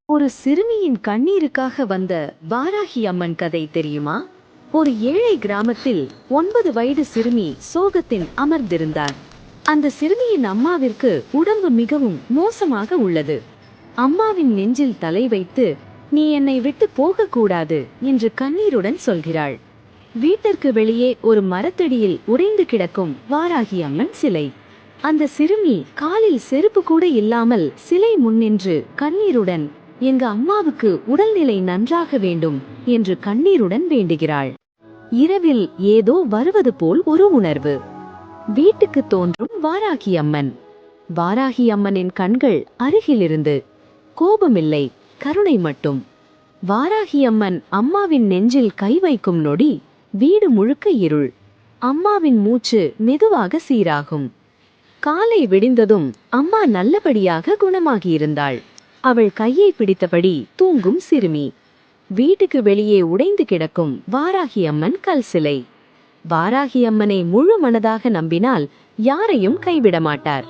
ஒரு சிறுமியின் கண்ணீருக்காக வந்த வாராகி அம்மன் கதை தெரியுமா? ஒரு ஏழை கிராமத்தில் 9 வயது சிறுமி சோகத்தின் அமர்ந்திருந்தார். அந்த சிறுமியின் அம்மாவிற்கு உடம்பு மிகவும் மோசமாக உள்ளது. அம்மாவின் நெஞ்சில் தலை வைத்து, "நீ என்னை விட்டு போகக்கூடாது" என்று கண்ணீருடன் சொல்கிறாள். வீட்டிற்கு வெளியே ஒரு மரத்தடியில் உடைந்து கிடக்கும் வாராகி அம்மன் சிலை. அந்த சிறுமி காலில் செருப்பு கூட இல்லாமல் சிலை முன்னின்று கண்ணீருடன், "எங்க அம்மாவுக்கு உடல்நிலை நன்றாக வேண்டும்" என்று கண்ணீருடன் வேண்டுகிறாள். இரவில் ஏதோ வருவது போல் ஒரு உணர்வு. வீட்டுக்கு தோன்றும் வாராகி அம்மன். வாராகி அம்மனின் கண்கள் அருகிலிருந்து. கோபமில்லை, கருணை மட்டும். வாராகி அம்மன் அம்மாவின் நெஞ்சில் கை வைக்கும் நொடி வீடு முழுக்க இருள். அம்மாவின் மூச்சு மெதுவாக சீராகும். காலை விடிந்ததும் அம்மா நல்லபடியாக குணமாகியிருந்தாள். அவள் கையை பிடித்தபடி தூங்கும் சிறுமி. வீட்டுக்கு வெளியே உடைந்து கிடக்கும் வாராகி அம்மன் கல் சிலை. வாராகி அம்மனை முழு மனதாக நம்பினால் யாரையும் கைவிட மாட்டார்.